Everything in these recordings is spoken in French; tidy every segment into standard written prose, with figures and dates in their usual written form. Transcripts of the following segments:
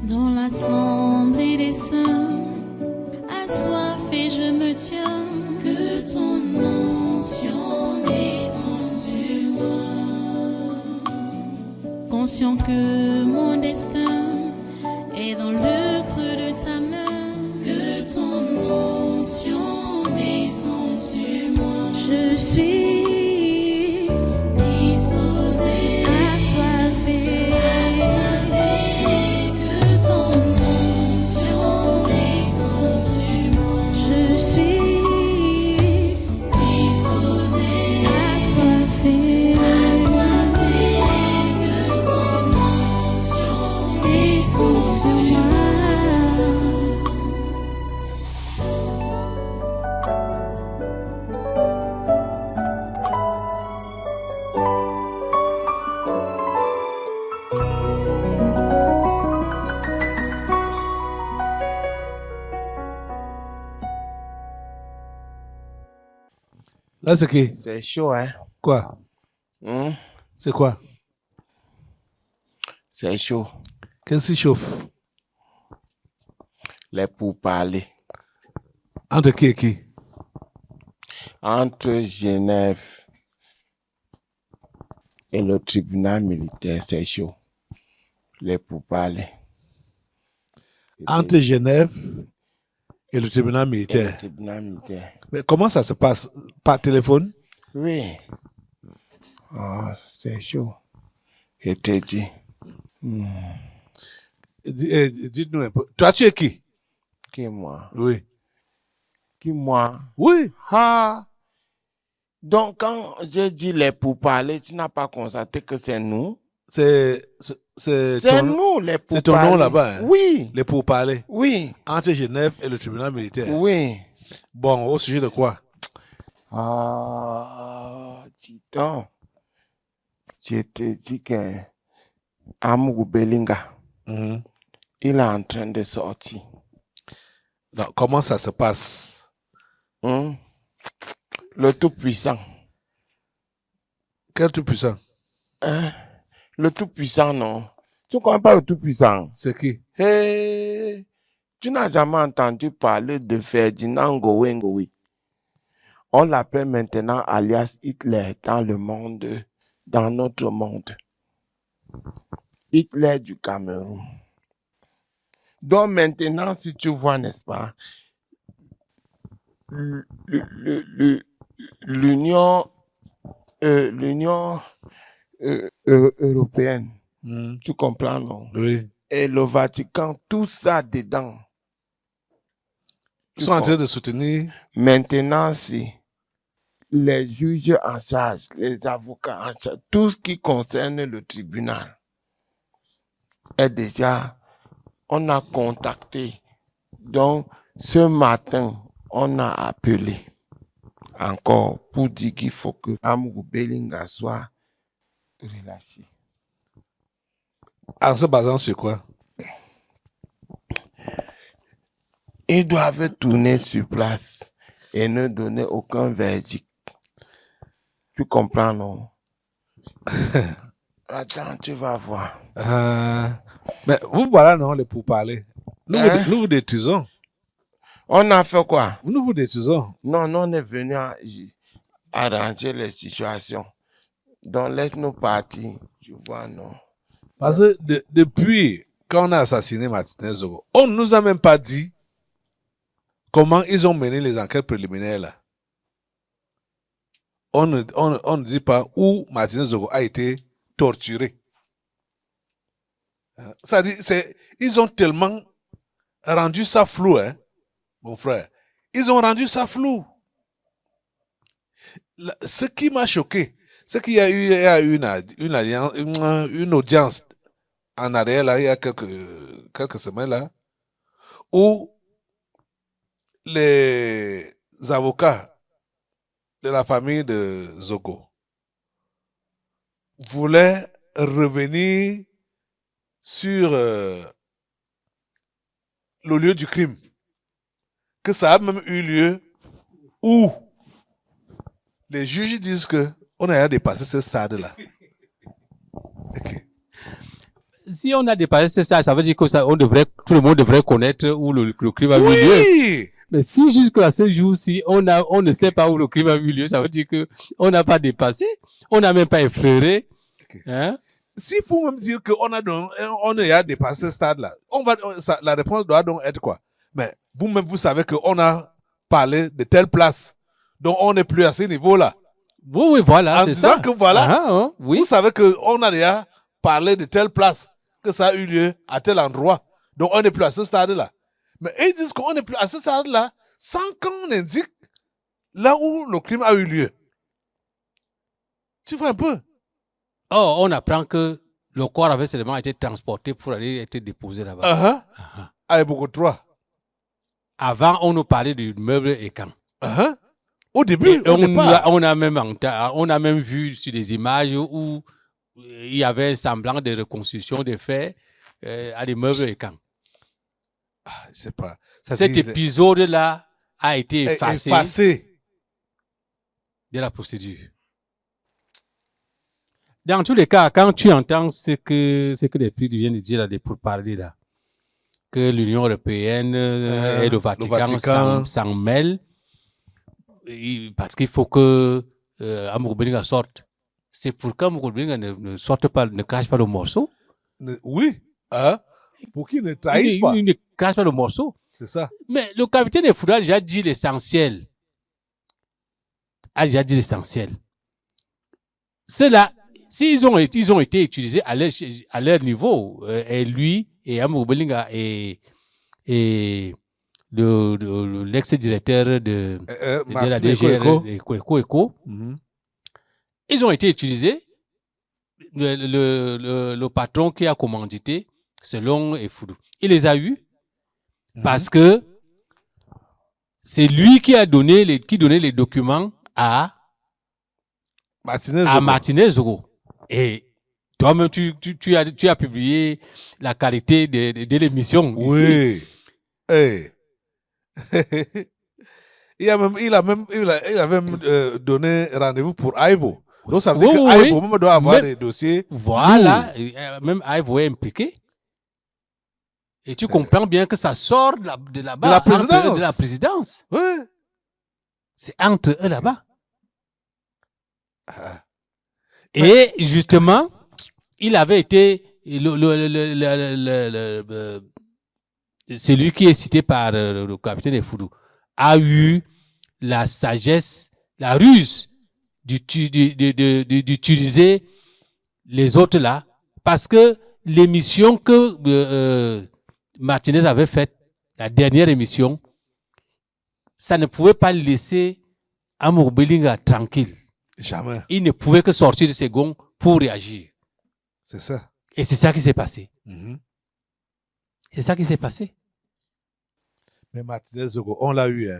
Dans l'assemblée des saints, assoiffé je me tiens, que ton onction descende sur moi. Conscient que mon destin est dans le creux de ta main, que ton onction descende sur moi. Je suis disposé, assoiffé, que ton onction descende sur moi. Je suis disposé, assoiffé, que ton onction descende sur moi. Là, c'est qui? C'est chaud, hein? Quoi? C'est quoi? C'est chaud. Qu'est-ce qui chauffe? Les pourparlers Entre qui et qui? entre Genève et le tribunal militaire, c'est chaud. Les pourparlers. Entre Genève et le tribunal Et militaire. le tribunal militaire. Mais comment ça se passe? Par téléphone? Oui. Oh, c'est chaud. Je te dis. Dites-nous un peu. Toi, tu es qui? Qui moi? Oui. Qui moi? Oui. Ah! Donc, quand j'ai dit les pourparlers, tu n'as pas constaté que c'est nous? C'est C'est ton, nous, les pourparlers. c'est ton nom là-bas, hein? Oui. Les pourparlers. Oui. Entre Genève et le tribunal militaire. Oui. Bon, au sujet de quoi? Ah, dis donc. Je te dis que Amougou Belinga, Mhm. il est en train de sortir. Donc, comment ça se passe? Le Tout-Puissant. Quel tout puissant? Hein? Le Tout-Puissant, non. Tu ne connais pas le Tout-Puissant? C'est qui? Hey, tu n'as jamais entendu parler de Ferdinand Ngowengowe. On l'appelle maintenant alias Hitler dans le monde, dans notre monde. Hitler du Cameroun. Donc maintenant, si tu vois, n'est-ce pas, l'Union européenne, tu comprends, non? Oui. Et le Vatican, tout ça dedans. Ils sont en train de soutenir. Maintenant, si les juges en charge, les avocats en charge, tout ce qui concerne le tribunal est déjà, on a contacté. Donc, ce matin, on a appelé encore pour dire qu'il faut que Amougou Belinga soit relâché. En se basant sur quoi? Ils doivent tourner sur place et ne donner aucun verdict. Tu comprends, non? Attends, tu vas voir. Mais vous voilà, non, les pourparlers. Nous, Hein? nous vous détruisons. On a fait quoi? Nous vous détruisons. Non, on est venu arranger les situations. Donc, laisse-nous partir. Tu vois, non? Parce que depuis quand on a assassiné Martinez Zogo, on ne nous a même pas dit comment ils ont mené les enquêtes préliminaires là. On ne dit pas où Martinez Zogo a été torturé. Ça dit, ils ont tellement rendu ça flou, hein, mon frère. Ils ont rendu ça flou. Ce qui m'a choqué, c'est qu'il y a eu une audience en arrière, là, il y a quelques semaines, là, où les avocats de la famille de Zogo voulaient revenir sur le lieu du crime. Que ça a même eu lieu où les juges disent que on a dépassé ce stade-là. Okay. si on a dépassé ça, ça veut dire que tout le monde devrait connaître où le crime a eu lieu. Oui. Mais si jusqu'à ce jour-ci, on ne sait pas où le crime a eu lieu, ça veut dire que on n'a pas dépassé, on n'a même pas effleuré. Ok. Hein? S'il faut même dire qu'on a dépassé ce stade-là, la réponse doit donc être quoi? Mais vous-même, vous savez qu'on a parlé de telle place. Donc, on n'est plus à ce niveau-là. Oui, voilà, En c'est disant ça. que voilà, oui. vous savez qu'on a déjà parlé de telle place, que ça a eu lieu à tel endroit. Donc, on n'est plus à ce stade-là. Mais ils disent qu'on n'est plus à ce stade-là sans qu'on indique là où le crime a eu lieu. Tu vois un peu? Or, on apprend que le corps avait seulement été transporté pour aller être déposé là-bas. À Ebogo 3. Avant, on nous parlait du meuble et camp. Au début, on a même vu sur des images où il y avait un semblant de reconstruction des faits à des meubles et camps. Je sais pas. Cet épisode-là a été effacé de la procédure. Dans tous les cas, quand tu entends ce que les prix viennent de dire là, des pourparlers là, que l'Union européenne et le Vatican s'en mêlent, parce qu'il faut que Amour Belinga sorte. C'est pour qu'Amour Belinga ne sorte pas, ne crache pas le morceau. Oui. Pour qu'il ne trahisse pas. Il ne crache pas le morceau. C'est ça. Mais le capitaine de football a déjà dit l'essentiel. Ceux-là, s'ils ont été utilisés à leur niveau, et lui, et Amour Belinga, et l'ex-directeur de la DGR, Eco, ils ont été utilisés. Le patron qui a commandité, selon Efoudou, il les a eus parce que c'est lui qui donnait les documents à Martinez Zogo. Et toi-même, tu as publié la qualité de l'émission. Oui. Hey. il a même donné rendez-vous pour Ivo. Donc ça veut dire que Ivo même doit avoir des dossiers. Voilà, même Ivo est impliqué. Et tu comprends bien que ça sort de là-bas, de la présidence. Oui. C'est entre eux là-bas. Et justement, il avait été celui qui est cité par le capitaine Efoudou a eu la sagesse, la ruse d'utiliser les autres là, parce que l'émission que Martinez avait faite, la dernière émission, ça ne pouvait pas laisser Amour Belinga tranquille. Jamais. Il ne pouvait que sortir de ses gonds pour réagir. C'est ça. Et c'est ça qui s'est passé. C'est ça qui s'est passé. Mais Martinez Zogo, on l'a eu.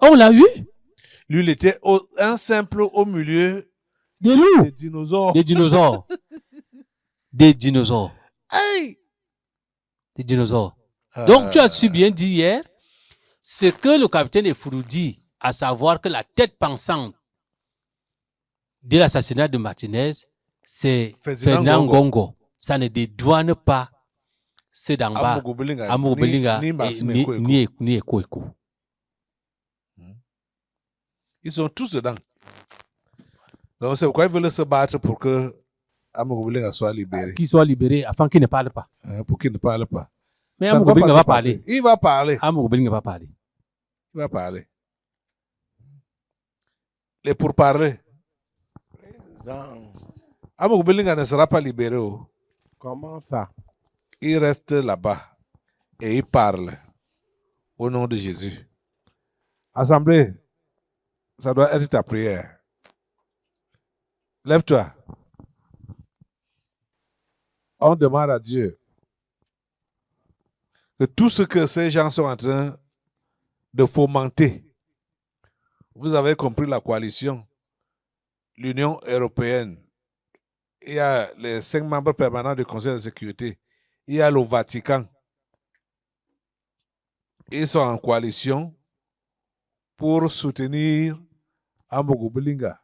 On l'a eu. Lui, il était un simple au milieu des loups. Des dinosaures. Des dinosaures. Hey! Des dinosaures. Donc, tu as su bien dit hier ce que le capitaine Efoudou dit, à savoir que la tête pensante de l'assassinat de Martinez, c'est Ferdinand Gongo. Ça ne dédouane pas ceux d'en bas, Amour Belinga ni Eko. Ils sont tous dedans. Donc c'est pourquoi ils veulent se battre pour que Amour Belinga soit libéré. Qu'il soit libéré afin qu'il ne parle pas. Pour qu'il ne parle pas. Mais Amour Belinga va parler. Il va parler. Amour Belinga va parler. Il va parler. Les pourparlers. Amour Belinga ne sera pas libéré. Comment ça? Il reste là-bas et il parle au nom de Jésus. Assemblée, ça doit être ta prière. Lève-toi. On demande à Dieu que tout ce que ces gens sont en train de fomenter, vous avez compris la coalition, l'Union européenne, il y a les 5 membres permanents du Conseil de sécurité, il y a le Vatican. Ils sont en coalition pour soutenir Amour Belinga.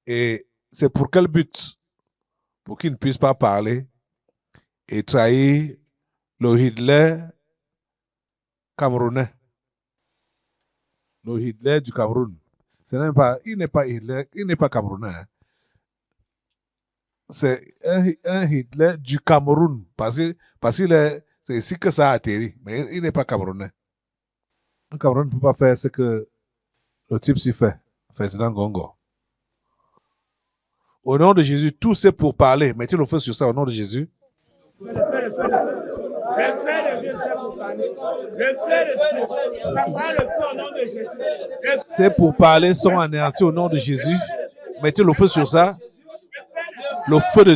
Et c'est pour quel but? Pour qu'il ne puisse pas parler et trahit le Hitler camerounais. Le Hitler du Cameroun. Il n'est pas Hitler, il n'est pas camerounais. Hein. C'est un Hitler du Cameroun. Parce que c'est ici que ça a atterri. Mais il n'est pas camerounais. Un Cameroun ne peut pas faire ce que le type s'y fait. Président Gongo. Au nom de Jésus, tout c'est pour parler. Mettez le feu sur ça au nom de Jésus. C'est pour parler sont anéantis au nom de Jésus. Mettez le feu sur ça. Le feu de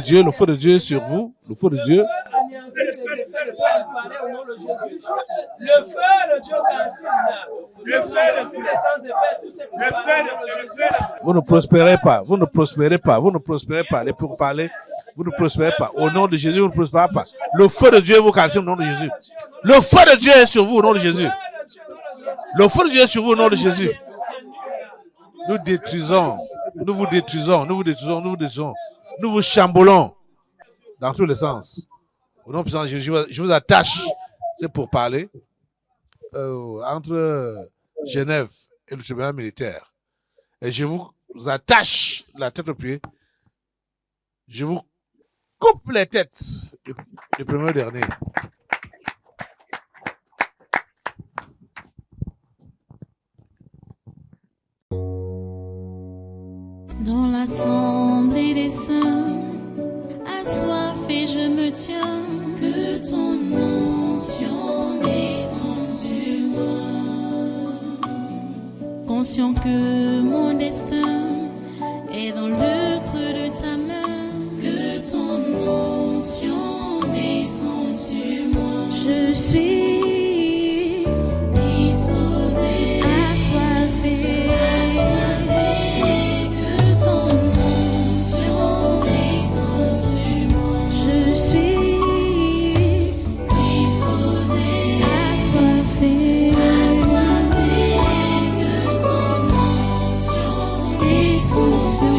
Dieu sur vous. Le feu de Dieu. Le feu de Dieu le feu de tous les sans effets, tous ces pourparlers. Vous ne prospérez pas, vous ne prospérez pas, vous ne prospérez pas. Les pourparlers, vous ne prospérez pas. Au nom de Jésus, vous ne prospérez pas. Le feu de Dieu vous calcine au nom de Jésus. Le feu de Dieu est sur vous au nom de Jésus. Le feu de Dieu est sur vous au nom de Jésus. Nous détruisons, nous vous détruisons, nous vous détruisons, nous vous détruisons. Nous vous chamboulons dans tous les sens. Au nom de Jésus, je vous attache, c'est pour parler, entre Genève et le tribunal militaire. Et je vous attache la tête aux pieds. Je vous coupe les têtes du premier au dernier. Dans l'assemblée des saints, assoiffé je me tiens, que ton onction descende sur moi. Conscient que mon destin est dans le creux de ta main, que ton onction descende sur moi. Je suis disposé, assoiffé. So